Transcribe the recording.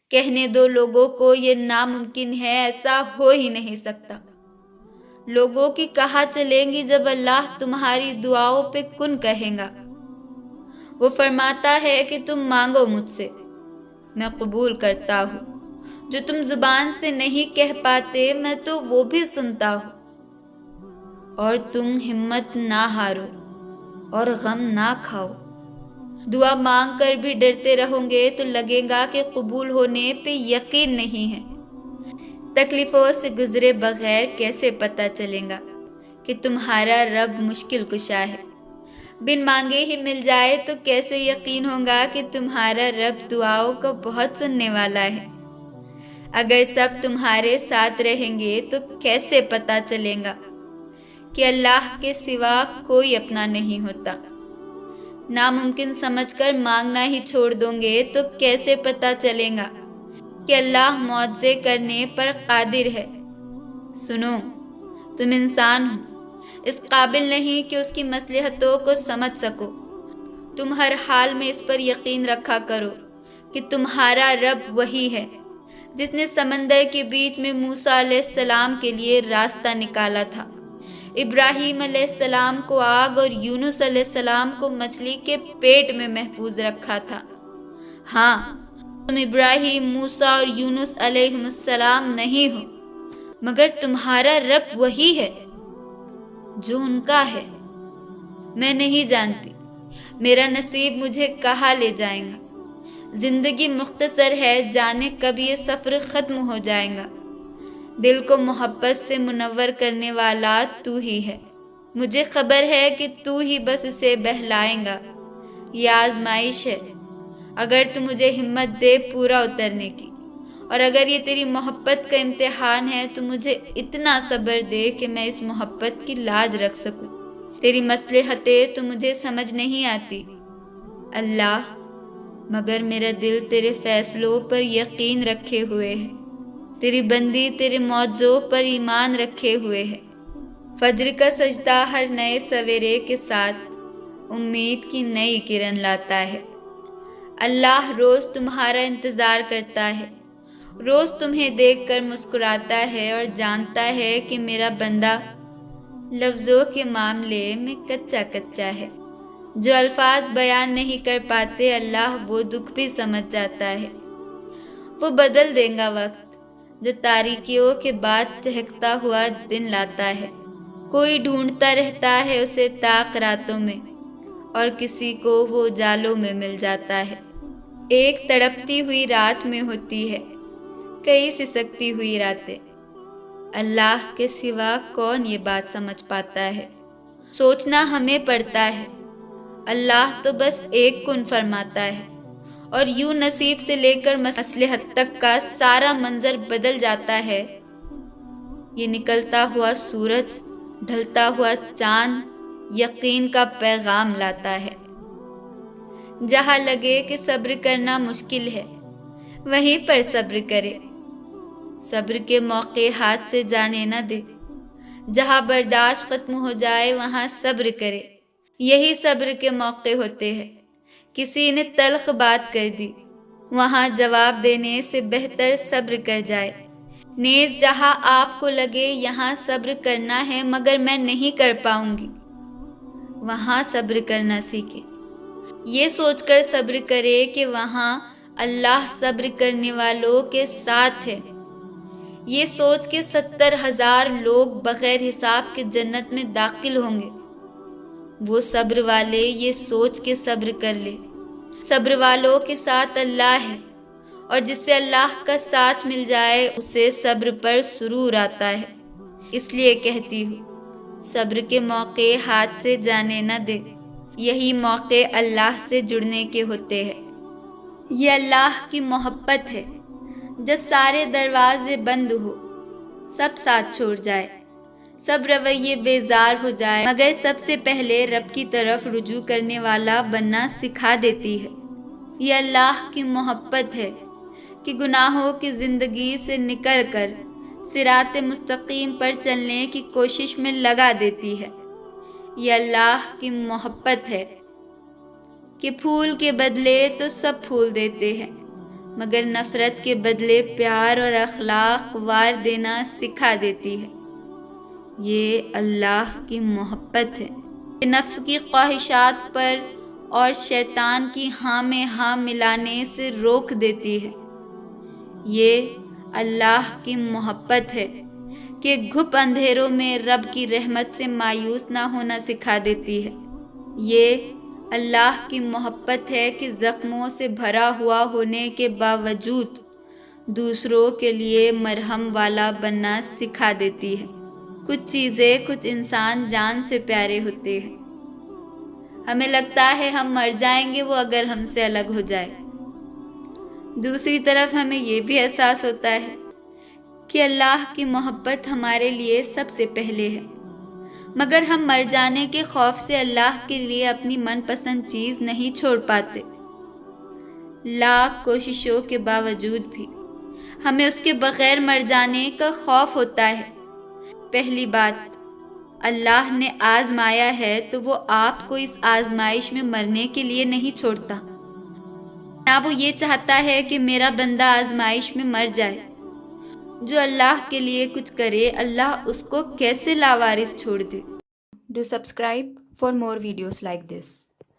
کہنے دو لوگوں کو یہ ناممکن ہے، ایسا ہو ہی نہیں سکتا۔ لوگوں کی کہاں چلیں گی جب اللہ تمہاری دعاؤں پہ کن کہے گا۔ وہ فرماتا ہے کہ تم مانگو مجھ سے، میں قبول کرتا ہوں۔ جو تم زبان سے نہیں کہہ پاتے میں تو وہ بھی سنتا ہوں۔ اور تم ہمت نہ ہارو اور غم نہ کھاؤ۔ دعا مانگ کر بھی ڈرتے رہو گے تو لگے گا کہ قبول ہونے پہ یقین نہیں ہے۔ تکلیفوں سے گزرے بغیر کیسے پتہ چلے گا کہ تمہارا رب مشکل کشا ہے؟ بن مانگے ہی مل جائے تو کیسے یقین ہوگا کہ تمہارا رب دعاؤں کو بہت سننے والا ہے؟ اگر سب تمہارے ساتھ رہیں گے تو کیسے پتہ چلے گا کہ اللہ کے سوا کوئی اپنا نہیں ہوتا؟ ناممکن سمجھ کر مانگنا ہی چھوڑ دو گے تو کیسے پتہ چلے گا کہ اللہ معجزے کرنے پر قادر ہے؟ سنو، تم انسان ہو، اس قابل نہیں کہ اس کی مصلحتوں کو سمجھ سکو۔ تم ہر حال میں اس پر یقین رکھا کرو کہ تمہارا رب وہی ہے جس نے سمندر کے بیچ میں موسیٰ علیہ السلام کے لیے راستہ نکالا تھا، ابراہیم علیہ السلام کو آگ اور یونس علیہ السلام کو مچھلی کے پیٹ میں محفوظ رکھا تھا۔ ہاں، تم ابراہیم، موسیٰ اور یونس علیہ السلام نہیں ہو، مگر تمہارا رب وہی ہے جو ان کا ہے۔ میں نہیں جانتی میرا نصیب مجھے کہاں لے جائے گا۔ زندگی مختصر ہے، جانے کب یہ سفر ختم ہو جائے گا۔ دل کو محبت سے منور کرنے والا تو ہی ہے۔ مجھے خبر ہے کہ تو ہی بس اسے بہلائے گا۔ یہ آزمائش ہے، اگر تو مجھے ہمت دے پورا اترنے کی، اور اگر یہ تیری محبت کا امتحان ہے تو مجھے اتنا صبر دے کہ میں اس محبت کی لاج رکھ سکوں۔ تیری مصلحتیں تو مجھے سمجھ نہیں آتی اللہ، مگر میرا دل تیرے فیصلوں پر یقین رکھے ہوئے ہے۔ تیری بندی تیرے معجزوں پر ایمان رکھے ہوئے ہے۔ فجر کا سجدہ ہر نئے سویرے کے ساتھ امید کی نئی کرن لاتا ہے۔ اللہ روز تمہارا انتظار کرتا ہے، روز تمہیں دیکھ کر مسکراتا ہے اور جانتا ہے کہ میرا بندہ لفظوں کے معاملے میں کچا کچا ہے۔ جو الفاظ بیان نہیں کر پاتے اللہ وہ دکھ بھی سمجھ جاتا ہے۔ وہ بدل دے گا وقت جو تاریکیوں کے بعد چہکتا ہوا دن لاتا ہے۔ کوئی ڈھونڈتا رہتا ہے اسے طاق راتوں میں، اور کسی کو وہ اجالوں میں مل جاتا ہے۔ ایک تڑپتی ہوئی رات میں ہوتی ہے کئی سسکتی ہوئی راتیں۔ اللہ کے سوا کون یہ بات سمجھ پاتا ہے؟ سوچنا ہمیں پڑتا ہے، اللہ تو بس ایک کن فرماتا ہے، اور یوں نصیب سے لے کر مصلحت تک کا سارا منظر بدل جاتا ہے۔ یہ نکلتا ہوا سورج، ڈھلتا ہوا چاند یقین کا پیغام لاتا ہے۔ جہاں لگے کہ صبر کرنا مشکل ہے وہیں پر صبر کرے۔ صبر کے موقع ہاتھ سے جانے نہ دے۔ جہاں برداشت ختم ہو جائے وہاں صبر کرے۔ یہی صبر کے موقع ہوتے ہیں۔ کسی نے تلخ بات کر دی، وہاں جواب دینے سے بہتر صبر کر جائے۔ نیز جہاں آپ کو لگے یہاں صبر کرنا ہے مگر میں نہیں کر پاؤں گی، وہاں صبر کرنا سیکھے۔ یہ سوچ کر صبر کرے کہ وہاں اللہ صبر کرنے والوں کے ساتھ ہے۔ یہ سوچ کے 70,000 لوگ بغیر حساب کے جنت میں داخل ہوں گے۔ وہ صبر والے یہ سوچ کے صبر کر لے، صبر والوں کے ساتھ اللہ ہے، اور جس سے اللہ کا ساتھ مل جائے اسے صبر پر سرور آتا ہے۔ اس لیے کہتی ہوں صبر کے موقع ہاتھ سے جانے نہ دے۔ یہی موقع اللہ سے جڑنے کے ہوتے ہیں۔ یہ اللہ کی محبت ہے، جب سارے دروازے بند ہو، سب ساتھ چھوڑ جائے، سب رویے بیزار ہو جائے، مگر سب سے پہلے رب کی طرف رجوع کرنے والا بننا سکھا دیتی ہے۔ یہ اللہ کی محبت ہے کہ گناہوں کی زندگی سے نکل کر صراط مستقیم پر چلنے کی کوشش میں لگا دیتی ہے۔ یہ اللہ کی محبت ہے کہ پھول کے بدلے تو سب پھول دیتے ہیں، مگر نفرت کے بدلے پیار اور اخلاق وار دینا سکھا دیتی ہے۔ یہ اللہ کی محبت ہے۔ یہ نفس کی خواہشات پر اور شیطان کی ہاں میں ہاں ملانے سے روک دیتی ہے۔ یہ اللہ کی محبت ہے کہ گھپ اندھیروں میں رب کی رحمت سے مایوس نہ ہونا سکھا دیتی ہے۔ یہ اللہ کی محبت ہے کہ زخموں سے بھرا ہوا ہونے کے باوجود دوسروں کے لیے مرہم والا بننا سکھا دیتی ہے۔ کچھ چیزیں، کچھ انسان جان سے پیارے ہوتے ہیں۔ ہمیں لگتا ہے ہم مر جائیں گے وہ اگر ہم سے الگ ہو جائے۔ دوسری طرف ہمیں یہ بھی احساس ہوتا ہے کہ اللہ کی محبت ہمارے لیے سب سے پہلے ہے، مگر ہم مر جانے کے خوف سے اللہ کے لیے اپنی من پسند چیز نہیں چھوڑ پاتے۔ لاکھ کوششوں کے باوجود بھی ہمیں اس کے بغیر مر جانے کا خوف ہوتا ہے۔ پہلی بات، اللہ نے آزمایا ہے تو وہ آپ کو اس آزمائش میں مرنے کے لیے نہیں چھوڑتا، نہ وہ یہ چاہتا ہے کہ میرا بندہ آزمائش میں مر جائے۔ جو اللہ کے لیے کچھ کرے اللہ اس کو کیسے لاوارث چھوڑ دے۔ Do subscribe for more videos like this.